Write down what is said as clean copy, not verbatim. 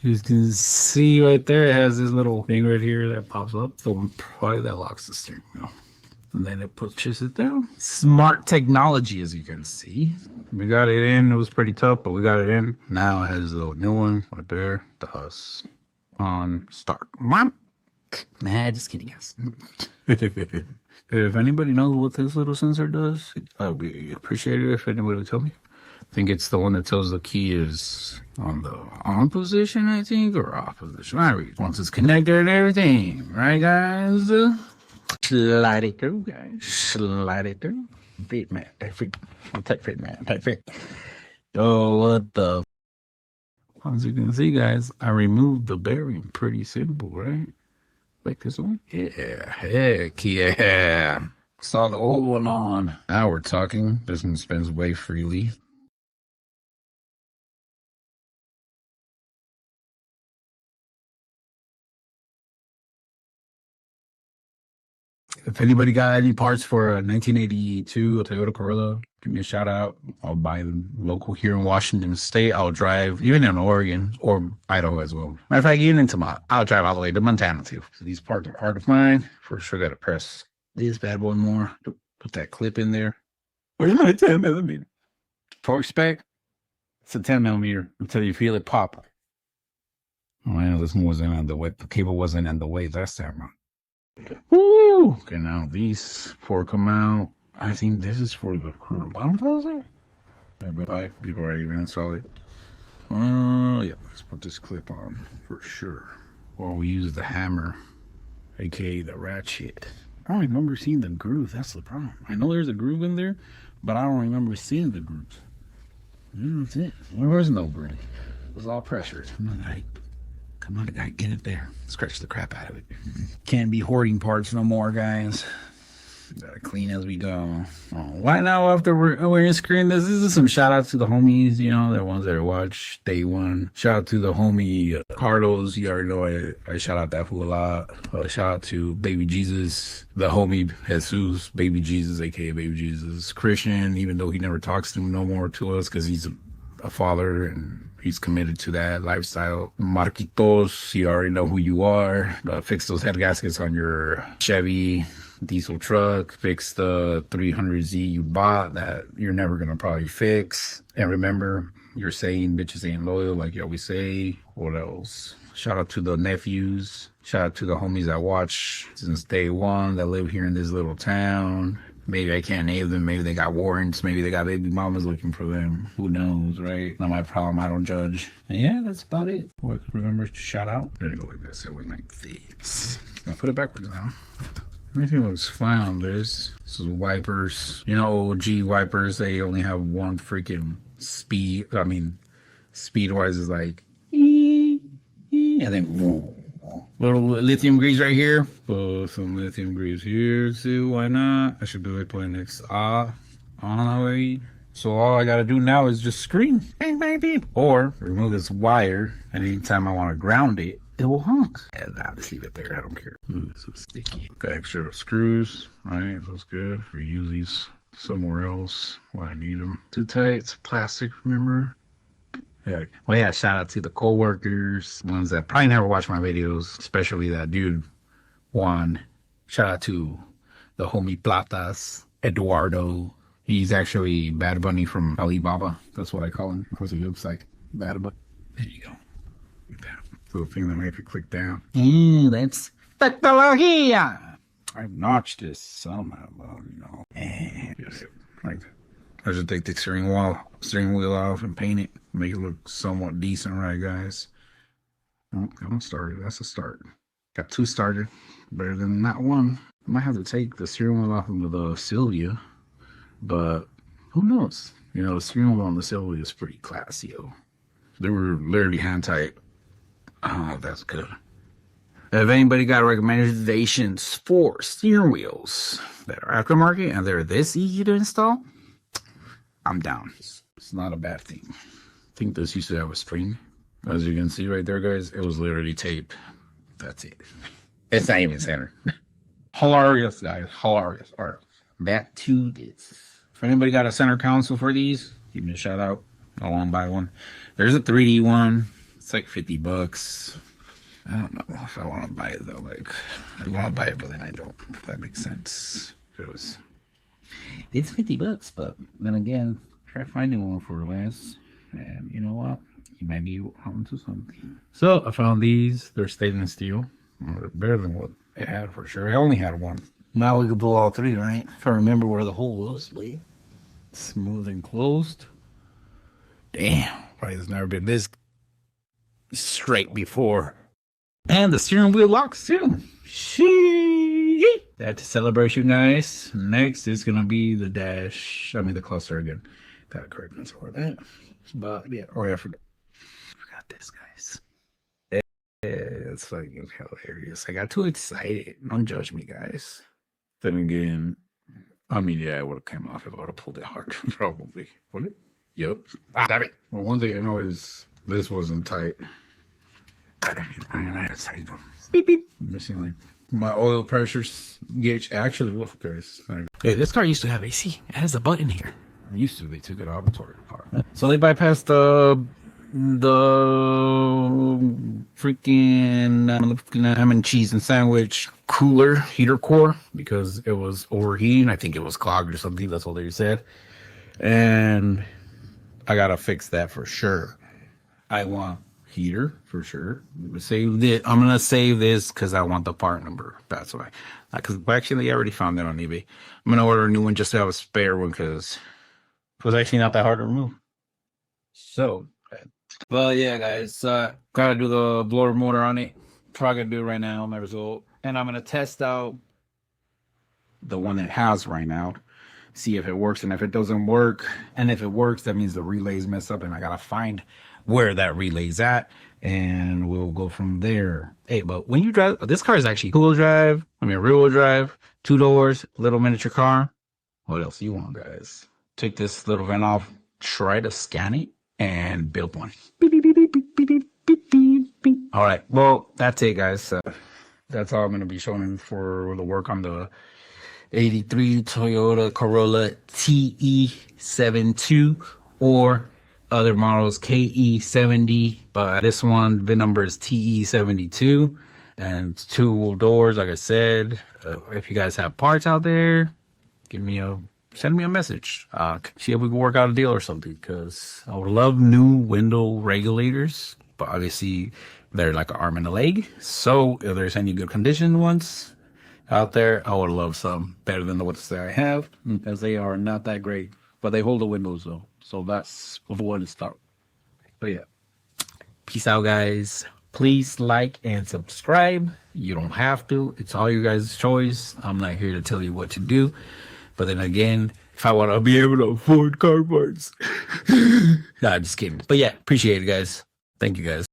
You can see right there, it has this little thing right here that pops up. So probably that locks the steering wheel. And then it pushes it down. Smart technology, as you can see. We got it in. It was pretty tough, but we got it in. Now it has a new one right there. The Hus on start. Mom. Nah, just kidding, guys. If anybody knows what this little sensor does, I'd be appreciated if anybody would tell me. I think it's the one that tells the key is on the on position, I think, or off position. I read. Once it's connected and everything, right, guys? Slide it through, guys. Slide it through. Fit man, tight fit. Tight fit, man. Tight fit. Oh, what the? As you can see, guys, I removed the bearing. Pretty simple, right? Like this one? Yeah. Heck yeah. Saw the old one on. Now we're talking. This one spins way freely. If anybody got any parts for a 1982 a Toyota Corolla, give me a shout out. I'll buy them local here in Washington State. I'll drive even in Oregon or Idaho as well. Matter of fact, even into I'll drive all the way to Montana too. So these parts are hard to find. For sure, got to press this bad boy more. Put that clip in there. Where's my 10 millimeter? Torque spec? It's a 10 millimeter until you feel it pop. Oh, I know this one wasn't on the way. The cable wasn't in the way last time. Woo! Okay, now these four come out. I think this is for the bottom closer. People are even install it. Yeah, let's put this clip on for sure. Or we use the hammer, aka the ratchet. I don't remember seeing the groove. That's the problem. I know there's a groove in there, but I don't remember seeing the grooves. That's it. There was no groove. It was all pressure. Come on, guy, get it there. Scratch the crap out of it. Can't be hoarding parts no more, guys. Gotta clean as we go. Oh, why now after we're in screen this is some shout outs to the homies, you know, the ones that watch day one. Shout out to the homie Carlos. You already know I shout out that fool a lot. Shout out to Baby Jesus, the homie Jesus, Baby Jesus, aka Baby Jesus. Christian, even though he never talks to him no more to us because he's a father and he's committed to that lifestyle. Marquitos, you already know who you are. Fix those head gaskets on your Chevy diesel truck. Fix the 300Z you bought that you're never going to probably fix. And remember, you're saying bitches ain't loyal like you always say. What else? Shout out to the nephews. Shout out to the homies that watch since day one that live here in this little town. Maybe I can't name them. Maybe they got warrants. Maybe they got baby mamas looking for them. Who knows, right? Not my problem. I don't judge. And yeah, that's about it. What, remember to shout out? There you go like this. It went like this. I'll put it backwards now. Everything looks fine on this. This is wipers. You know, OG wipers, they only have one freaking speed. I mean, speed-wise is like, and then little lithium grease right here. Put some lithium grease here too. Why not? I should be able to put next on already. So all I gotta do now is just scream, bang, bang, bang, or remove this wire. And anytime I want to ground it, it will honk. And I'll just leave it there. I don't care. Ooh, it's so sticky. Got extra screws. All right, that's good. Reuse these somewhere else when I need them. Too tight. It's plastic. Remember. Yeah. Well, yeah, shout out to the co-workers, ones that probably never watch my videos, especially that dude, Juan. Shout out to the homie Platas, Eduardo. He's actually Bad Bunny from Alibaba. That's what I call him. Of course, he looks like Bad Bunny. There you go. Little thing that makes it click down. That's technologia. I've notched this somehow, you know. Just like that. I should take the steering wheel off and paint it. Make it look somewhat decent, right, guys? Oh, got started. That's a start. Got two started. Better than not one. I might have to take the steering wheel off of the Sylvia, but who knows? You know, the steering wheel on the Sylvia is pretty classy, yo. They were literally hand tight. Oh, that's good. If anybody got recommendations for steering wheels that are aftermarket and they're this easy to install, I'm down. It's not a bad thing. I think this used to have a string. As you can see right there, guys, it was literally tape. That's it. It's not even center. Hilarious, guys. Hilarious. All right. Back to this. If anybody got a center console for these, give me a shout out. I want to buy one. There's a 3D one. It's It's like $50. I don't know if I want to buy it though. Like, I want to buy it, but then I don't. If that makes sense. It's $50, but then again, try finding one for less, and you know what? You might be onto something. So I found these. They're stainless steel. They're better than what it had for sure. I only had one. Now we can do all three, right? If I remember where the hole was, smooth and closed. Damn, probably has never been this straight before. And the steering wheel locks too. Sheesh. That's a celebration, guys. Next is gonna be the dash. I mean the cluster again. Gotta correct myself for that. But yeah, I forgot this, guys. Yeah, it's fucking hilarious. I got too excited. Don't judge me, guys. Then again, I mean, yeah, it would have come off if I would have pulled it hard, probably. Would it? Yep. Ah, damn it. Well, one thing I know is this wasn't tight. Beep, beep. Missing my oil pressure gauge. Actually, look, guys. Hey, this car used to have AC. It has a button here. It used to. They took it off the car. So they bypassed the freaking ham and cheese and sandwich cooler heater core because it was overheating. I think it was clogged or something. That's what they said. And I gotta fix that for sure. I want heater for sure. Save it. I'm gonna save this because I want the part number. That's why. Because actually, I already found that on eBay. I'm gonna order a new one just to have a spare one because it was actually not that hard to remove. So, well, yeah, guys. Gotta do the blower motor on it. Probably gonna do it right now. My result, and I'm gonna test out the one that has right now. See if it works, and if it doesn't work, and if it works, that means the relay's messed up, and I gotta find where that relay's at, and we'll go from there. Hey, but when you drive, this car is actually rear-wheel drive, 2 doors, little miniature car. What else do you want, guys? Take this little vent off, try to scan it, and build one. Beep, beep, beep, beep, beep, beep, beep, beep, beep. All right, well, that's it, guys. That's all I'm gonna be showing for the work on the 83 Toyota Corolla TE72 or other models KE70, but this one, VIN number is TE72, and it's 2 doors, like I said. If you guys have parts out there, send me a message. See if we can work out a deal or something, because I would love new window regulators, but obviously they're like an arm and a leg. So if there's any good condition ones out there, I would love some better than the ones that I have, because they are not that great, but they hold the windows though. So that's one to start. But yeah, peace out, guys. Please like and subscribe. You don't have to. It's all you guys' choice. I'm not here to tell you what to do. But then again, if I want to be able to afford car parts. Nah, just kidding. But yeah, appreciate it, guys. Thank you, guys.